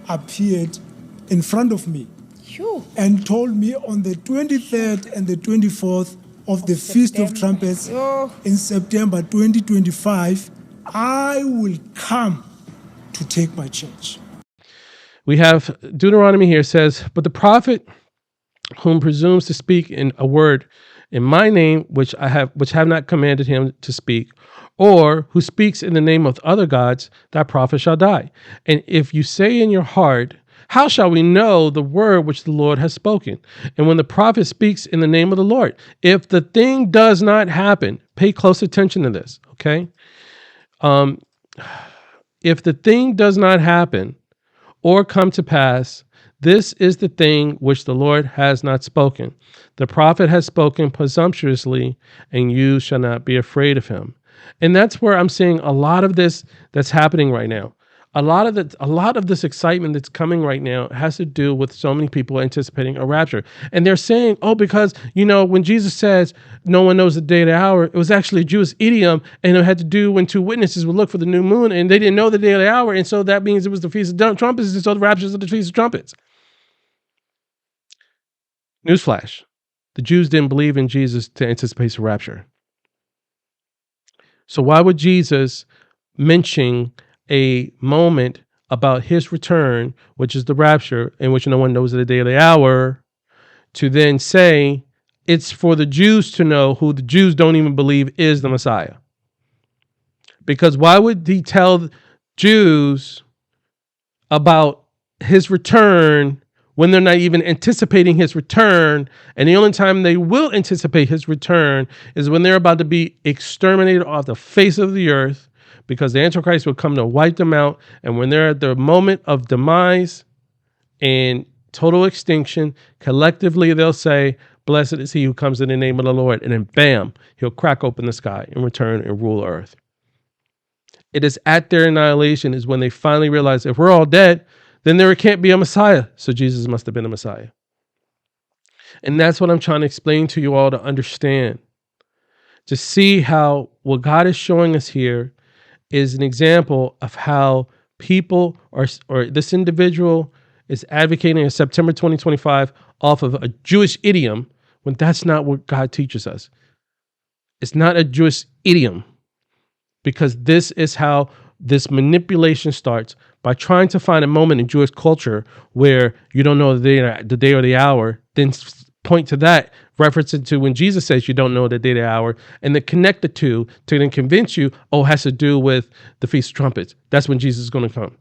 appeared in front of me and told me on the 23rd and the 24th of the Feast of Trumpets in September 2025, I will come to take my church. We have Deuteronomy here says, but the prophet whom presumes to speak in a word in my name, which have not commanded him to speak, or who speaks in the name of other gods, that prophet shall die. And if you say in your heart, how shall we know the word which the Lord has spoken? And when the prophet speaks in the name of the Lord, if the thing does not happen, pay close attention to this, okay? If the thing does not happen or come to pass, this is the thing which the Lord has not spoken. The prophet has spoken presumptuously, and you shall not be afraid of him. And that's where I'm seeing a lot of this that's happening right now. A lot of this excitement that's coming right now has to do with so many people anticipating a rapture. And they're saying, oh, because, when Jesus says no one knows the day or the hour, it was actually a Jewish idiom, and it had to do when two witnesses would look for the new moon, and they didn't know the day or the hour, and so that means it was the Feast of Trumpets, and so the rapture is the Feast of Trumpets. Newsflash. The Jews didn't believe in Jesus to anticipate the rapture. So why would Jesus mention a moment about his return, which is the rapture, in which no one knows the day or the hour, to then say it's for the Jews to know, who the Jews don't even believe is the Messiah? Because why would he tell Jews about his return when they're not even anticipating his return? And the only time they will anticipate his return is when they're about to be exterminated off the face of the earth, because the Antichrist will come to wipe them out. And when they're at the moment of demise and total extinction, collectively they'll say, blessed is he who comes in the name of the Lord. And then bam, he'll crack open the sky and return and rule earth. It is at their annihilation is when they finally realize, if we're all dead, then there can't be a Messiah. So Jesus must have been a Messiah. And that's what I'm trying to explain to you all to understand. To see how what God is showing us here is an example of how people or this individual is advocating a September 2025 off of a Jewish idiom, when that's not what God teaches us. It's not a Jewish idiom, because this is how this manipulation starts, by trying to find a moment in Jewish culture where you don't know the day or the hour, then point to that, reference it to when Jesus says you don't know the day or the hour, and then connect the two to then convince you, oh, it has to do with the Feast of Trumpets. That's when Jesus is going to come.